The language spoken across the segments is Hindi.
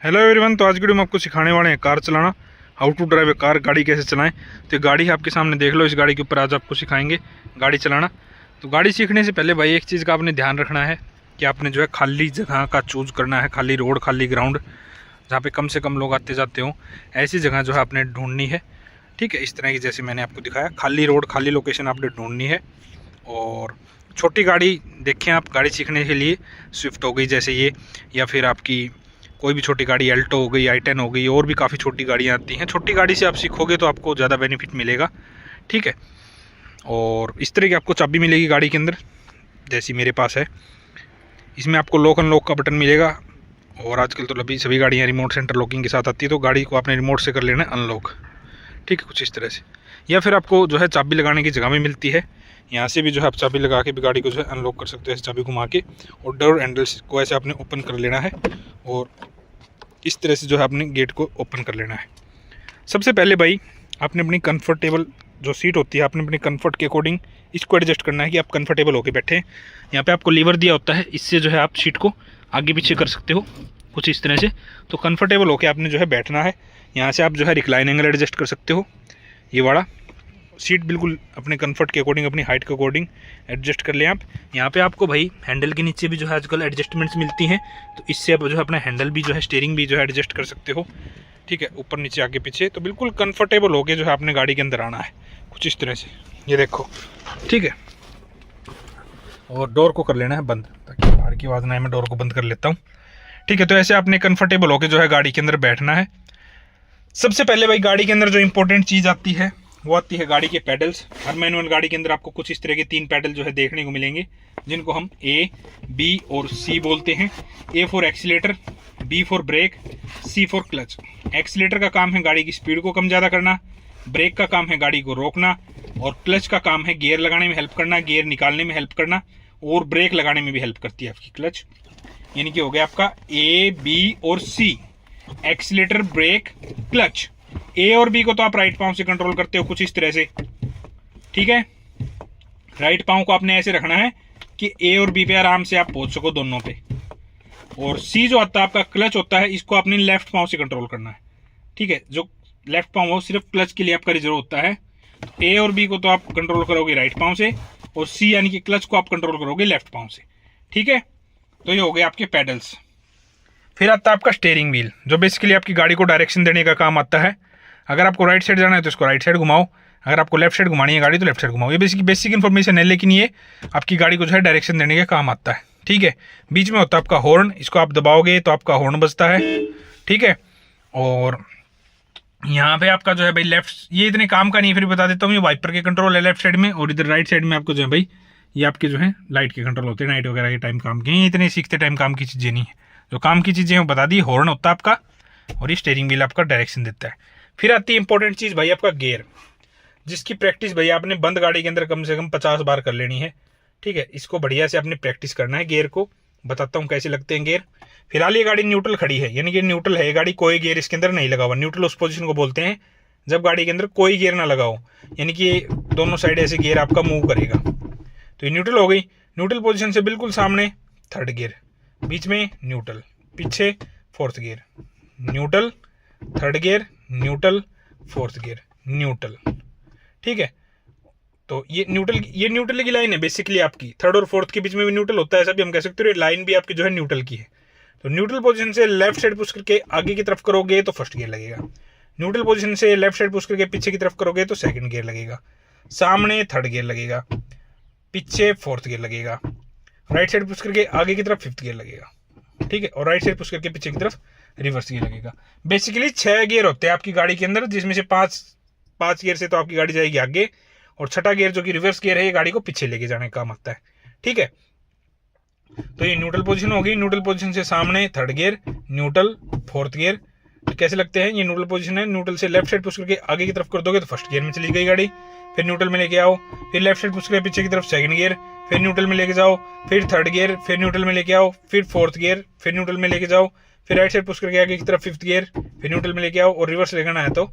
Hello everyone. तो आज की वीडियो में आपको सिखाने वाले हैं कार चलाना, how to drive a car, गाड़ी कैसे चलाएं। तो गाड़ी आपके सामने देख लो, इस गाड़ी के ऊपर आज आपको सिखाएंगे गाड़ी चलाना। तो गाड़ी सीखने से पहले भाई एक चीज़ का आपने ध्यान रखना है कि आपने जो है खाली जगह का चूज़ करना है, खाली रोड, खाली ग्राउंड, जहाँ पे कम से कम लोग आते जाते हों, ऐसी जगह जो है आपने ढूंढनी है। ठीक है, इस तरह की जैसे मैंने आपको दिखाया, खाली रोड, खाली लोकेशन आपने ढूंढनी है। और छोटी गाड़ी देखें आप गाड़ी सीखने के लिए, स्विफ्ट हो गई जैसे ये, या फिर आपकी कोई भी छोटी गाड़ी, अल्टो हो गई, i10 हो गई, और भी काफ़ी छोटी गाड़ियाँ आती हैं। छोटी गाड़ी से आप सीखोगे तो आपको ज़्यादा बेनिफिट मिलेगा। ठीक है, और इस तरह की आपको चाबी मिलेगी गाड़ी के अंदर, जैसी मेरे पास है। इसमें आपको लॉक अनलॉक का बटन मिलेगा, और आजकल तो अभी सभी गाड़ियाँ रिमोट सेंटर लॉकिंग के साथ आती है, तो गाड़ी को आपने रिमोट से कर लेना है अनलॉक। ठीक है, कुछ इस तरह से। या फिर आपको जो है चाबी लगाने की जगह भी मिलती है, यहाँ से भी जो है आप चाबी लगा के भी गाड़ी को जो है अनलॉक कर सकते हो, ऐसे चाबी घुमा के। और डोर हैंडल को ऐसे आपने ओपन कर लेना है, और इस तरह से जो है आपने गेट को ओपन कर लेना है। सबसे पहले भाई आपने अपनी कंफर्टेबल जो सीट होती है, आपने अपनी कंफर्ट के अकॉर्डिंग इसको एडजस्ट करना है कि आप कंफर्टेबल होकर बैठे हैं। यहाँ पे आपको लीवर दिया होता है, इससे जो है आप सीट को आगे पीछे कर सकते हो, कुछ इस तरह से। तो कंफर्टेबल होकर आपने जो है बैठना है। यहाँ से आप जो है रिक्लाइन एंगल एडजस्ट कर सकते हो, ये वाला। सीट बिल्कुल अपने कंफर्ट के अकॉर्डिंग, अपनी हाइट के अकॉर्डिंग एडजस्ट कर लें आप। यहाँ पे आपको भाई हैंडल के नीचे भी जो है आजकल एडजस्टमेंट्स मिलती हैं, तो इससे आप जो है अपना हैंडल भी जो है, स्टीयरिंग भी जो है एडजस्ट कर सकते हो। ठीक है, ऊपर नीचे आगे पीछे, तो बिल्कुल कंफर्टेबल होके जो है आपने गाड़ी के अंदर आना है, कुछ इस तरह से। ये देखो, ठीक है। और डोर को कर लेना है बंद, ताकि बाहर की आवाज़ ना आए। मैं डोर को बंद कर लेता हूँ। ठीक है, तो ऐसे आपने कंफर्टेबल होकर जो है गाड़ी के अंदर बैठना है। सबसे पहले भाई गाड़ी के अंदर जो इंपॉर्टेंट चीज़ आती है वो आती है गाड़ी के पैडल्स। हर मैनुअल गाड़ी के अंदर आपको कुछ इस तरह के 3 पैडल जो है देखने को मिलेंगे, जिनको हम A, B और C बोलते हैं। A for accelerator, B for brake, C for clutch. Accelerator का काम है गाड़ी की स्पीड को कम ज़्यादा करना, ब्रेक का काम है गाड़ी को रोकना, और क्लच का काम है गियर लगाने में हेल्प करना, गियर निकालने में हेल्प करना, और ब्रेक लगाने में भी हेल्प करती है आपकी क्लच। यानी कि हो गया आपका A, B और C, एक्सीलेटर, ब्रेक, क्लच। ए और बी को तो आप राइट पांव से कंट्रोल करते हो, कुछ इस तरह से। ठीक है, राइट पांव को आपने ऐसे रखना है कि ए और बी पे आराम से आप पहुंच सको, दोनों पे। और सी जो आता है आपका क्लच होता है, इसको आपने लेफ्ट पांव से कंट्रोल करना है। ठीक है, जो लेफ्ट पांव हो सिर्फ क्लच के लिए आपका रिजर्व होता है। तो ए और बी को तो आप कंट्रोल करोगे राइट पांव से, और सी यानी कि क्लच को आप कंट्रोल करोगे लेफ्ट पांव से। ठीक है, तो ये हो गए आपके पैडल्स। फिर आता है आपका स्टीयरिंग व्हील, जो बेसिकली आपकी गाड़ी को डायरेक्शन देने का काम आता है। अगर आपको राइट साइड जाना है तो इसको राइट साइड घुमाओ, अगर आपको लेफ्ट साइड घुमानी है गाड़ी तो लेफ्ट साइड घुमाओ। ये बेसिक इन्फॉर्मेशन है, लेकिन ये आपकी गाड़ी को जो है डायरेक्शन देने के काम आता है। ठीक है, बीच में होता है आपका हॉर्न, इसको आप दबाओगे तो आपका हॉर्न बजता है। ठीक है, और यहाँ पे आपका जो है भाई लेफ्ट, ये इतने काम का नहीं है, फिर बता देता हूँ। ये वाइपर के कंट्रोल है लेफ्ट साइड में, और इधर राइट साइड में आपको जो है भाई ये आपके जो है लाइट के कंट्रोल होते हैं, नाइट वगैरह के टाइम काम के। ये इतने सीखते टाइम काम की चीज़ें नहीं है, जो काम की चीज़ें हैं बता दी। हॉर्न होता है आपका, और ये स्टीयरिंग व्हील आपका डायरेक्शन देता है। फिर आती है इंपॉर्टेंट चीज़ भाई आपका गियर, जिसकी प्रैक्टिस भाई आपने बंद गाड़ी के अंदर कम से कम 50 बार कर लेनी है। ठीक है, इसको बढ़िया से आपने प्रैक्टिस करना है। गियर को बताता हूँ कैसे लगते हैं गियर। फिलहाल ये गाड़ी न्यूट्रल खड़ी है, यानी कि न्यूट्रल है गाड़ी, कोई गियर इसके अंदर नहीं लगा हुआ। न्यूट्रल उस पोजीशन को बोलते हैं जब गाड़ी के अंदर कोई गियर ना लगा हो, यानी कि दोनों साइड ऐसे गियर आपका मूव करेगा। तो ये न्यूट्रल हो गई। न्यूट्रल पोजीशन से बिल्कुल सामने थर्ड गियर, बीच में न्यूट्रल, पीछे fourth gear, neutral, third gear, neutral, fourth gear, neutral. ठीक है, तो ये न्यूट्रल की लाइन है बेसिकली आपकी। थर्ड और फोर्थ के बीच में भी न्यूट्रल होता है, ऐसा भी हम कह सकते हो। लाइन भी आपकी जो है न्यूट्रल की है। तो न्यूट्रल पोजीशन से लेफ्ट साइड पुश करके आगे की तरफ करोगे तो फर्स्ट गियर लगेगा। न्यूट्रल पोजीशन से लेफ्ट साइड पुश करके पीछे की तरफ करोगे तो सेकंड गियर लगेगा। सामने थर्ड गियर लगेगा, पीछे फोर्थ गियर लगेगा। राइट साइड पुश करके आगे की तरफ फिफ्थ गियर लगेगा। ठीक है, और राइट साइड पुश करके पीछे की तरफ रिवर्स गियर लगेगा। बेसिकली 6 गियर होते हैं आपकी गाड़ी के अंदर, जिसमें से 5 गियर से तो आपकी गाड़ी जाएगी आगे, और छठा गियर जो कि रिवर्स गियर है, ये गाड़ी को पीछे लेके जाने का काम आता है। ठीक है, तो ये न्यूट्रल पोजीशन होगी। न्यूट्रल पोजीशन से सामने third gear, neutral, fourth gear. कैसे लगते हैं, ये न्यूट्रल पोजीशन है। न्यूट्रल से लेफ्ट साइड पुश करके आगे की तरफ कर दोगे तो फर्स्ट गियर में चली गई गाड़ी। फिर न्यूट्रल में लेके आओ, फिर लेफ्ट साइड पुश करके पीछे की तरफ सेकंड गियर, फिर न्यूट्रल में लेके जाओ, फिर थर्ड गियर, फिर न्यूट्रल में लेके आओ, फिर फोर्थ गियर, फिर न्यूट्रल में लेके जाओ, फिर राइट साइड पुश करके आगे की तरफ फिफ्थ गियर, फिर न्यूट्रल में लेके आओ, और रिवर्स लेना है तो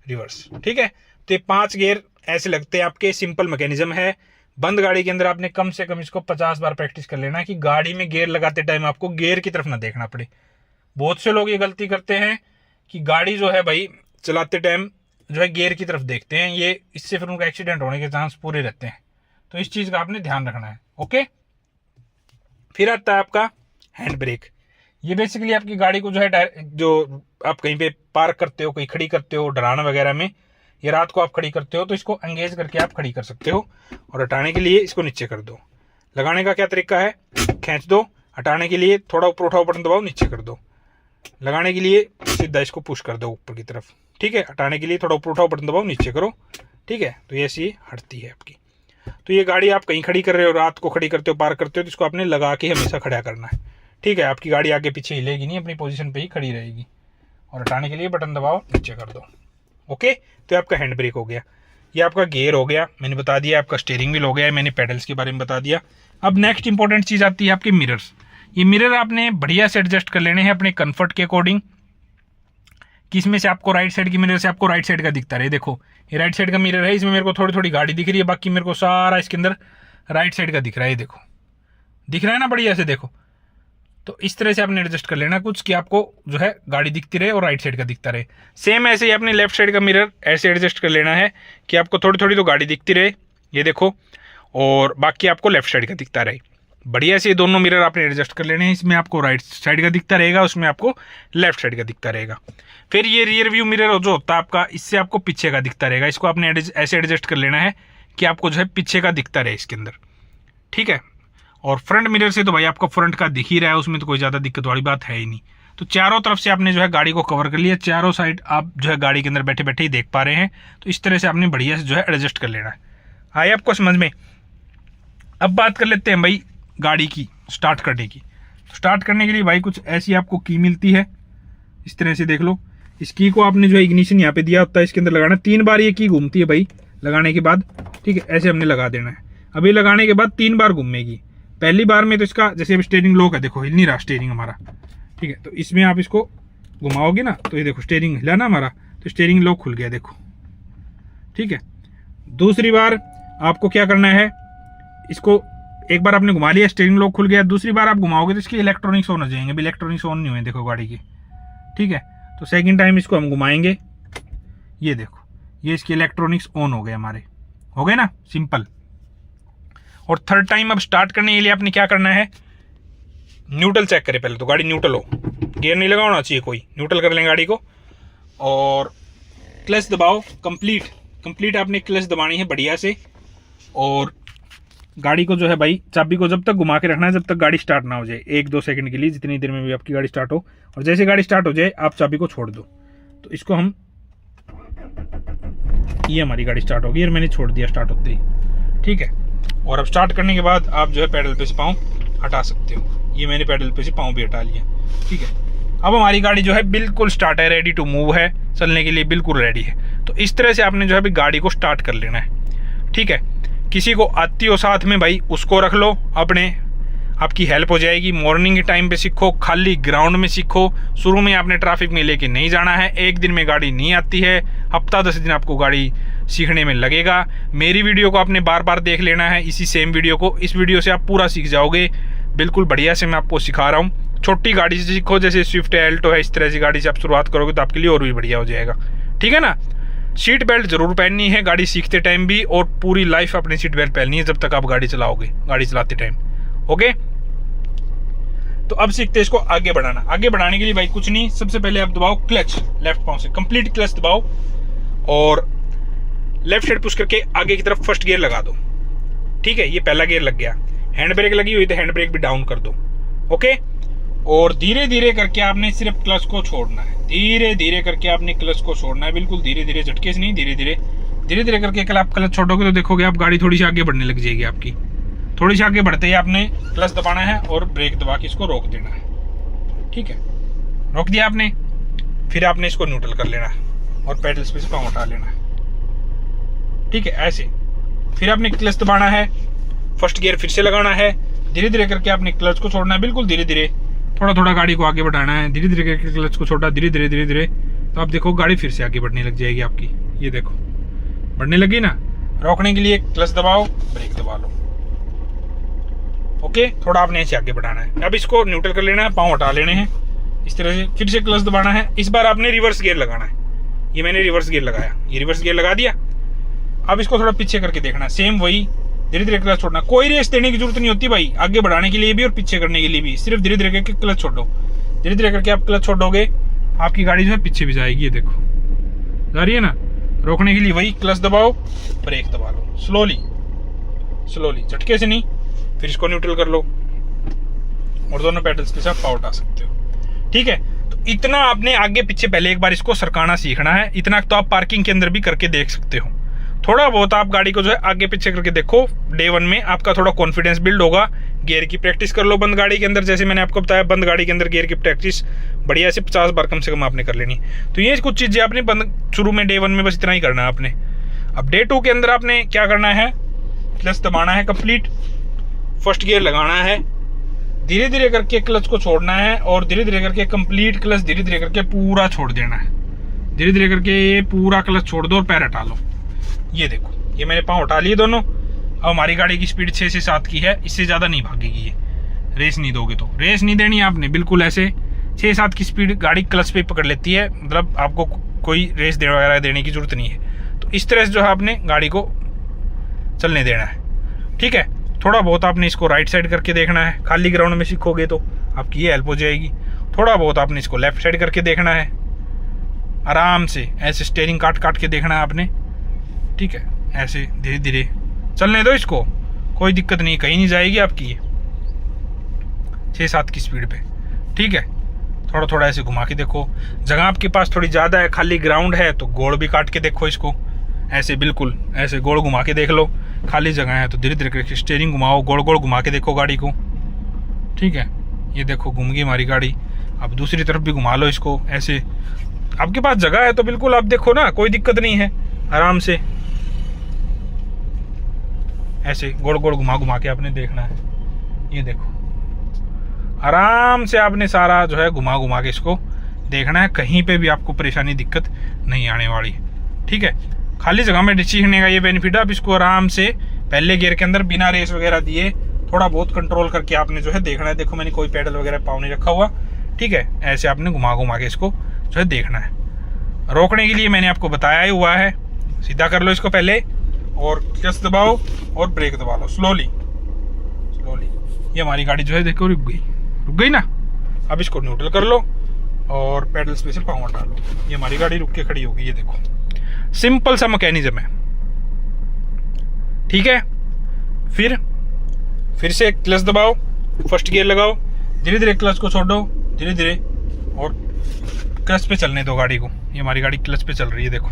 रिवर्स। ठीक है, तो ये 5 गियर ऐसे लगते हैं आपके। सिंपल मैकेनिज्म है। बंद गाड़ी के अंदर आपने कम से कम इसको 50 बार प्रैक्टिस कर लेना है कि गाड़ी में गियर लगाते टाइम आपको गियर की तरफ ना देखना पड़े। बहुत से लोग ये गलती करते हैं कि गाड़ी जो है भाई चलाते टाइम जो है गियर की तरफ देखते हैं, ये इससे फिर उनका एक्सीडेंट होने के चांस पूरे रहते हैं। तो इस चीज़ का आपने ध्यान रखना है। ओके, फिर आता है आपका हैंड ब्रेक। ये बेसिकली आपकी गाड़ी को जो है जो आप कहीं पे पार्क करते हो, कहीं खड़ी करते हो ढलान वगैरह में, या रात को आप खड़ी करते हो तो इसको एंगेज करके आप खड़ी कर सकते हो। और हटाने के लिए इसको नीचे कर दो। लगाने का क्या तरीका है, खींच दो। हटाने के लिए थोड़ा ऊपर उठाओ, बटन दबाओ, नीचे कर दो। लगाने के लिए सीधा इसको पुश कर दो ऊपर की तरफ, ठीक है। हटाने के लिए थोड़ा ऊपर उठाओ, बटन दबाओ, नीचे करो, ठीक है। तो ये ऐसी हटती है आपकी। तो ये गाड़ी आप कहीं खड़ी कर रहे हो, रात को खड़ी करते हो, पार्क करते हो, तो इसको आपने लगा के हमेशा खड़ा करना है, ठीक है। आपकी गाड़ी आगे पीछे हिलेगी नहीं, अपनी पोजीशन पे ही खड़ी रहेगी। और हटाने के लिए बटन दबाओ, नीचे कर दो। ओके, तो आपका हैंड ब्रेक हो गया, ये आपका गियर हो गया, मैंने बता दिया। आपका स्टीयरिंग व्हील हो गया, मैंने पेडल्स के बारे में बता दिया। अब नेक्स्ट इंपॉर्टेंट चीज़ आती है आपके मिरर्स। ये मिरर आपने बढ़िया से एडजस्ट कर लेने हैं अपने कंफर्ट के अकॉर्डिंग। किसमें से आपको राइट साइड की मिरर से आपको राइट साइड का दिखता रहे। देखो ये राइट साइड का मिरर है, इसमें मेरे को थोड़ी थोड़ी गाड़ी दिख रही है, बाकी मेरे को सारा इसके अंदर राइट साइड का दिख रहा है। देखो दिख रहा है ना बढ़िया से, देखो। तो इस तरह से आपने एडजस्ट कर लेना कुछ कि आपको जो है गाड़ी दिखती रहे और राइट साइड का दिखता रहे। सेम ऐसे ही अपने लेफ्ट साइड का मिरर ऐसे एडजस्ट कर लेना है कि आपको थोड़ी थोड़ी तो गाड़ी दिखती रहे, ये देखो, और बाकी आपको लेफ्ट साइड का दिखता रहे। बढ़िया से दोनों मिरर आपने एडजस्ट कर लेने हैं। इसमें आपको राइट साइड का दिखता रहेगा, उसमें आपको लेफ्ट साइड का दिखता रहेगा। फिर ये रियर व्यू मिरर जो होता है आपका, इससे आपको पीछे का दिखता रहेगा। इसको आपने ऐसे एडजस्ट कर लेना है कि आपको जो है पीछे का दिखता रहे इसके अंदर, ठीक है। और फ्रंट मिरर से तो भाई आपका फ्रंट का दिख ही रहा है, उसमें तो कोई ज़्यादा दिक्कत वाली बात है ही नहीं। तो चारों तरफ से आपने जो है गाड़ी को कवर कर लिया, चारों साइड आप जो है गाड़ी के अंदर बैठे बैठे ही देख पा रहे हैं। तो इस तरह से आपने बढ़िया से जो है एडजस्ट कर लेना है। आए आपको समझ में? अब बात कर लेते हैं भाई गाड़ी की स्टार्ट करने की। तो स्टार्ट करने के लिए भाई कुछ ऐसी आपको की मिलती है, इस तरह से देख लो। इस की को आपने जो है इग्निशन यहाँ पे दिया होता है, इसके अंदर लगाना। 3 बार ये की घूमती है भाई लगाने के बाद, ठीक है। ऐसे हमने लगा देना है। अभी लगाने के बाद 3 बार घूमेगी। पहली बार में तो इसका जैसे अभी स्टीयरिंग लॉक है, देखो हिल नहीं रहा स्टीयरिंग हमारा, ठीक है। तो इसमें आप इसको घुमाओगे ना तो ये देखो स्टीयरिंग हिला ना हमारा, तो स्टीयरिंग लॉक खुल गया, देखो, ठीक है। दूसरी बार आपको क्या करना है, इसको एक बार आपने घुमा लिया, स्टीयरिंग लॉक खुल गया। दूसरी बार आप घुमाओगे तो इसके इलेक्ट्रॉनिक्स ऑन हो जाएंगे। अभी इलेक्ट्रॉनिक्स ऑन नहीं हुए देखो गाड़ी की, ठीक है। तो सेकंड टाइम इसको हम घुमाएंगे, ये देखो ये इसके इलेक्ट्रॉनिक्स ऑन हो गए हमारे, हो गए ना, सिंपल। और थर्ड टाइम अब स्टार्ट करने के लिए आपने क्या करना है, न्यूट्रल चेक करें पहले तो, गाड़ी न्यूट्रल हो, गियर नहीं लगा होना चाहिए कोई, न्यूट्रल कर लें गाड़ी को। और क्लच दबाओ, कंप्लीट आपने क्लच दबानी है बढ़िया से। और गाड़ी को जो है भाई चाबी को जब तक घुमा के रखना है जब तक गाड़ी स्टार्ट ना हो जाए, 1-2 सेकंड के लिए, जितनी देर में भी आपकी गाड़ी स्टार्ट हो। और जैसे गाड़ी स्टार्ट हो जाए आप चाबी को छोड़ दो। तो इसको हम, ये हमारी गाड़ी स्टार्ट होगी और मैंने छोड़ दिया स्टार्ट होते ही, ठीक है। और अब स्टार्ट करने के बाद आप जो है पैडल पे से पाँव हटा सकते हो। ये मैंने पैडल पे से पाँव भी हटा लिया, ठीक है। अब हमारी गाड़ी जो है बिल्कुल स्टार्ट है, रेडी टू मूव है, चलने के लिए बिल्कुल रेडी है। तो इस तरह से आपने जो है गाड़ी को स्टार्ट कर लेना है, ठीक है। किसी को आती हो साथ में भाई उसको रख लो अपने, आपकी हेल्प हो जाएगी। मॉर्निंग के टाइम पे सीखो, खाली ग्राउंड में सीखो। शुरू में आपने ट्रैफिक में लेके नहीं जाना है, एक दिन में गाड़ी नहीं आती है, हफ्ता 10 दिन आपको गाड़ी सीखने में लगेगा। मेरी वीडियो को आपने बार बार देख लेना है, इसी सेम वीडियो को। इस वीडियो से आप पूरा सीख जाओगे, बिल्कुल बढ़िया से मैं आपको सिखा रहा हूँ। छोटी गाड़ी से सीखो, जैसे स्विफ्ट है, एल्टो है, इस तरह से गाड़ी से आप शुरुआत करोगे तो आपके लिए और भी बढ़िया हो जाएगा, ठीक है ना। सीट बेल्ट जरूर पहननी है गाड़ी सीखते टाइम भी, और पूरी लाइफ अपनी सीट बेल्ट पहननी है जब तक आप गाड़ी चलाओगे, गाड़ी चलाते टाइम, ओके। तो अब सीखते हैं इसको आगे बढ़ाना। आगे बढ़ाने के लिए भाई कुछ नहीं, सबसे पहले आप दबाओ क्लच, लेफ्ट पांव से कंप्लीट क्लच दबाओ और लेफ्ट साइड पुश करके आगे की तरफ फर्स्ट गियर लगा दो, ठीक है। ये पहला गियर लग गया। हैंड ब्रेक लगी हुई तो हैंड ब्रेक भी डाउन कर दो, ओके। और धीरे धीरे करके आपने सिर्फ क्लच को छोड़ना है, धीरे धीरे करके आपने क्लच को छोड़ना है, बिल्कुल धीरे धीरे, झटके से नहीं, धीरे धीरे करके। कल आप क्लच छोड़ोगे तो देखोगे आप गाड़ी थोड़ी सी आगे बढ़ने लग जाएगी आपकी। थोड़ी सी आगे बढ़ते ही आपने क्लच दबाना है और ब्रेक दबा के इसको रोक देना है, ठीक है। रोक दिया आपने, फिर आपने इसको न्यूट्रल कर लेना है और पेडल्स पे से पाँव उठा लेना है, ठीक है, ऐसे। फिर आपने क्लच दबाना है, फर्स्ट गियर फिर से लगाना है, धीरे धीरे करके आपने क्लच को छोड़ना है, बिल्कुल धीरे धीरे, थोड़ा थोड़ा गाड़ी को आगे बढ़ाना है, धीरे धीरे करके क्लच को छोड़ा, धीरे धीरे। तो आप देखो गाड़ी फिर से आगे बढ़ने लग जाएगी आपकी, ये देखो बढ़ने लगी ना। रोकने के लिए क्लच दबाओ, ब्रेक दबा लो, ओके। थोड़ा आपने ऐसे आगे बढ़ाना है। अब इसको न्यूट्रल कर लेना है, पाँव हटा लेने हैं, इस तरह से फिर से क्लच दबाना है। इस बार आपने रिवर्स गियर लगाना है। ये मैंने रिवर्स गियर लगाया, ये रिवर्स गियर लगा दिया। अब इसको थोड़ा पीछे करके देखना है, सेम वही धीरे धीरे क्लच छोड़ना। कोई रेस देने की जरूरत नहीं होती भाई, आगे बढ़ाने के लिए भी और पीछे करने के लिए भी, सिर्फ धीरे धीरे करके क्लच छोड़ो। धीरे धीरे करके आप क्लच छोड़ोगे, आपकी गाड़ी जो है पीछे भी जाएगी। ये देखो जा रही है ना। रोकने के लिए वही क्लच दबाओ, ब्रेक दबा लो, स्लोली स्लोली, झटके से नहीं। फिर इसको न्यूट्रल कर लो और दोनों पेडल्स के साथ पावर उठा सकते हो। ठीक है, तो इतना आपने आगे पीछे पहले एक बार इसको सरकाना सीखना है। इतना तो आप पार्किंग के अंदर भी करके देख सकते हो। थोड़ा बहुत आप गाड़ी को जो है आगे पीछे करके देखो, डे 1 में आपका थोड़ा कॉन्फिडेंस बिल्ड होगा। गियर की प्रैक्टिस कर लो बंद गाड़ी के अंदर, जैसे मैंने आपको बताया बंद गाड़ी के अंदर गियर की प्रैक्टिस बढ़िया से 50 बार कम से कम आपने कर लेनी। तो ये कुछ चीज़ें आपने बंद शुरू में डे 1 में बस इतना ही करना है आपने। अब डे 2 के अंदर आपने क्या करना है, क्लच दबाना है कंप्लीट, फर्स्ट गियर लगाना है, धीरे धीरे करके क्लच को छोड़ना है और धीरे धीरे करके कंप्लीट क्लच धीरे धीरे करके पूरा छोड़ देना है। धीरे धीरे करके ये पूरा क्लच छोड़ दो और पैर हटा लो। ये देखो, ये मैंने पाँव उठा लिए दोनों। अब हमारी गाड़ी की स्पीड 6 से 7 की है, इससे ज़्यादा नहीं भागेगी ये। रेस नहीं दोगे तो रेस नहीं देनी आपने, बिल्कुल ऐसे 6-7 की स्पीड गाड़ी क्लच पे पकड़ लेती है, मतलब आपको कोई रेस वगैरह देने की जरूरत नहीं है। तो इस तरह से जो है आपने गाड़ी को चलने देना है। ठीक है, थोड़ा बहुत आपने इसको राइट साइड करके देखना है। खाली ग्राउंड में सीखोगे तो आपकी ये हेल्प हो जाएगी। थोड़ा बहुत आपने इसको लेफ्ट साइड करके देखना है, आराम से ऐसे स्टीयरिंग काट काट के देखना है आपने। ठीक है, ऐसे धीरे धीरे चलने दो इसको, कोई दिक्कत नहीं, कहीं नहीं जाएगी आपकी ये 6-7 की स्पीड पे। ठीक है, थोड़ा थोड़ा ऐसे घुमा के देखो। जगह आपके पास थोड़ी ज़्यादा है, खाली ग्राउंड है, तो गोल भी काट के देखो इसको, ऐसे बिल्कुल ऐसे गोल घुमा के देख लो। खाली जगह है तो धीरे धीरे करके स्टीयरिंग घुमाओ, गोल गोल घुमा के देखो गाड़ी को। ठीक है, ये देखो घूम गई हमारी गाड़ी। अब दूसरी तरफ भी घुमा लो इसको, ऐसे आपके पास जगह है तो बिल्कुल आप देखो ना, कोई दिक्कत नहीं है, आराम से ऐसे गोल गोल घुमा घुमा के आपने देखना है। ये देखो आराम से आपने सारा जो है घुमा घुमा के इसको देखना है, कहीं पे भी आपको परेशानी दिक्कत नहीं आने वाली। ठीक है, खाली जगह में सीखने का ये बेनिफिट है। आप इसको आराम से पहले गियर के अंदर बिना रेस वगैरह दिए थोड़ा बहुत कंट्रोल करके आपने जो है देखना है। देखो मैंने कोई पेडल वगैरह पाँव नहीं रखा हुआ। ठीक है, ऐसे आपने घुमा घुमा के इसको जो है देखना है। रोकने के लिए मैंने आपको बताया ही हुआ है, सीधा कर लो इसको पहले और क्लच दबाओ और ब्रेक दबा लो स्लोली स्लोली। ये हमारी गाड़ी जो है देखो रुक गई ना। अब इसको न्यूट्रल कर लो और पेडल्स पे से पाँव हटा लो, ये हमारी गाड़ी रुक के खड़ी होगी। ये देखो सिंपल सा मैकेनिज्म है। ठीक है, फिर से क्लच दबाओ, फर्स्ट गियर लगाओ, धीरे धीरे क्लच को छोड़ो धीरे धीरे और क्लच पे चलने दो गाड़ी को। ये हमारी गाड़ी क्लच पे चल रही है, देखो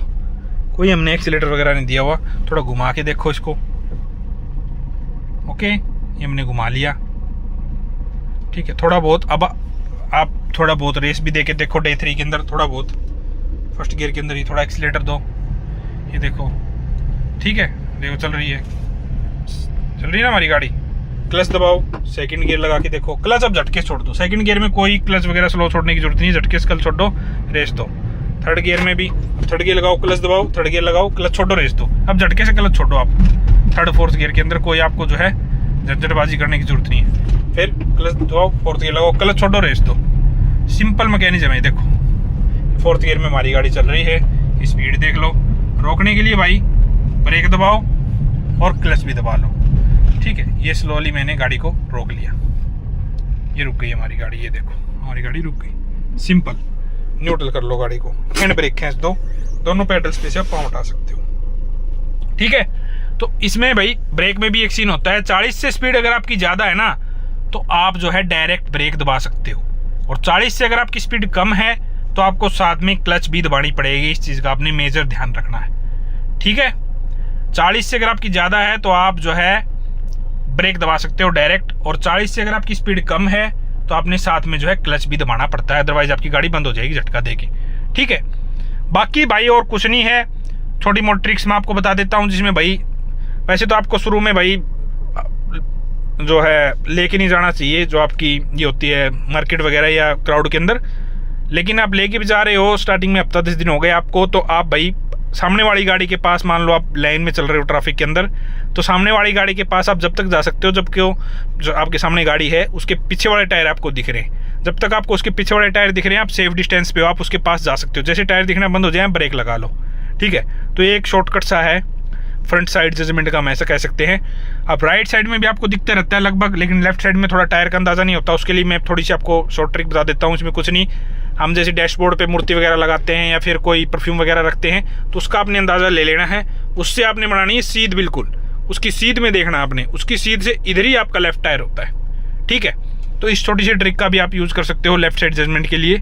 कोई हमने एक्सीलेटर वगैरह नहीं दिया हुआ। थोड़ा घुमा के देखो इसको। ओके, ये हमने घुमा लिया। ठीक है, थोड़ा बहुत अब आप थोड़ा बहुत रेस भी देके देखो डे 3 के अंदर, थोड़ा बहुत फर्स्ट गियर के अंदर ही थोड़ा एक्सीलेटर दो। ये देखो, ठीक है, देखो चल रही है ना हमारी गाड़ी। क्लच दबाओ, सेकंड गियर लगा के देखो। क्लच अब झटके छोड़ दो, सेकंड गियर में कोई क्लच वगैरह स्लो छोड़ने की जरूरत नहीं है, झटके से क्लच छोड़ दो, रेस दो। थर्ड गियर में भी थर्ड गियर लगाओ, क्लच दबाओ, थर्ड गियर लगाओ, क्लच छोड़ो, रेस दो। अब झटके से क्लच छोड़ो आप। थर्ड फोर्थ गियर के अंदर कोई आपको जो है झंझटबाजी करने की जरूरत नहीं है। फिर क्लच दबाओ, फोर्थ गियर लगाओ, क्लच छोड़ो, रेस दो। सिंपल मैकेनिज्म है। देखो फोर्थ गियर में हमारी गाड़ी चल रही है, स्पीड देख लो। रोकने के लिए भाई ब्रेक दबाओ और क्लच भी दबा लो। ठीक है, ये स्लोली मैंने गाड़ी को रोक लिया, ये रुक गई हमारी गाड़ी। ये देखो हमारी गाड़ी रुक गई। सिंपल, न्यूट्रल कर लो गाड़ी को, हैंड ब्रेक खींच दो, दोनों पेडल्स पे से आप पाँव उठा सकते हो। ठीक है, तो इसमें भाई ब्रेक में भी एक सीन होता है, 40 से स्पीड अगर आपकी ज़्यादा है ना तो आप जो है डायरेक्ट ब्रेक दबा सकते हो, और 40 से अगर आपकी स्पीड कम है तो आपको साथ में क्लच भी दबानी पड़ेगी। इस चीज़ का आपने मेजर ध्यान रखना है। ठीक है, 40 से अगर आपकी ज़्यादा है तो आप जो है ब्रेक दबा सकते हो डायरेक्ट, और 40 से अगर आपकी स्पीड कम है तो आपने साथ में जो है क्लच भी दबाना पड़ता है, अदरवाइज आपकी गाड़ी बंद हो जाएगी झटका देके। ठीक है, बाकी भाई और कुछ नहीं है, छोटी मोटी ट्रिक्स मैं आपको बता देता हूँ, जिसमें भाई वैसे तो आपको शुरू में भाई जो है लेके नहीं जाना चाहिए, जो आपकी ये होती है मार्केट वगैरह या क्राउड के अंदर, लेकिन आप लेके भी जा रहे हो, स्टार्टिंग में हफ्ता 10 दिन हो गए आपको, तो आप भाई सामने वाली गाड़ी के पास, मान लो आप लाइन में चल रहे हो ट्रैफिक के अंदर, तो सामने वाली गाड़ी के पास आप जब तक जा सकते हो जबकि जो आपके सामने गाड़ी है उसके पीछे वाले टायर आपको दिख रहे हैं। जब तक आपको उसके पीछे वाले टायर दिख रहे हैं, आप सेफ डिस्टेंस पे हो, आप उसके पास जा सकते हो। जैसे टायर दिखना बंद हो जाए, ब्रेक लगा लो, ठीक है। तो ये एक शॉर्टकट सा है फ्रंट साइड जजमेंट का, हम ऐसा कह सकते हैं। अब राइट साइड में भी आपको दिखता रहता है लगभग, लेकिन लेफ्ट साइड में थोड़ा टायर का अंदाज़ा नहीं होता। उसके लिए मैं थोड़ी सी आपको शॉर्ट ट्रिक बता देता हूँ। इसमें कुछ नहीं, हम जैसे डैशबोर्ड पे मूर्ति वगैरह लगाते हैं या फिर कोई परफ्यूम वगैरह रखते हैं, तो उसका आपने अंदाज़ा ले लेना है। उससे आपने बनानी है सीध, बिल्कुल उसकी सीध में देखना आपने, उसकी सीध से इधर ही आपका लेफ्ट टायर होता है, ठीक है। तो इस छोटी सी ट्रिक का भी आप यूज़ कर सकते हो लेफ्ट साइड जजमेंट के लिए।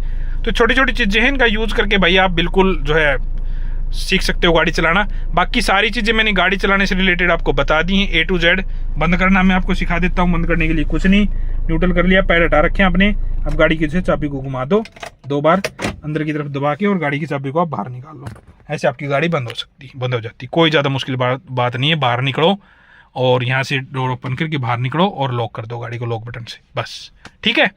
तो छोटी छोटी चीज़ें हैं, इनका यूज़ करके भाई आप बिल्कुल जो है सीख सकते हो गाड़ी चलाना। बाकी सारी चीज़ें मैंने गाड़ी चलाने से रिलेटेड आपको बता दी हैं, A to Z। बंद करना मैं आपको सिखा देता हूँ। बंद करने के लिए कुछ नहीं, न्यूट्रल कर लिया, पैर हटा रखे हैं अपने। अब गाड़ी की चाबी को घुमा दो 2 बार अंदर की तरफ दबा के, और गाड़ी की चाबी को आप बाहर निकाल लो। ऐसे आपकी गाड़ी बंद हो जाती। कोई ज़्यादा मुश्किल बात नहीं है। बाहर निकलो और यहाँ से डोर ओपन करके बाहर निकलो और लॉक कर दो गाड़ी को लॉक बटन से, बस, ठीक है।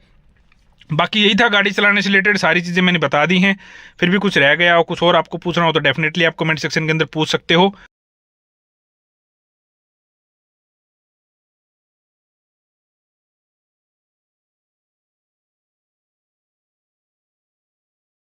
बाकी यही था गाड़ी चलाने से रिलेटेड, सारी चीज़ें मैंने बता दी हैं। फिर भी कुछ रह गया और कुछ और आपको पूछना हो तो डेफिनेटली आप कमेंट सेक्शन के अंदर पूछ सकते हो।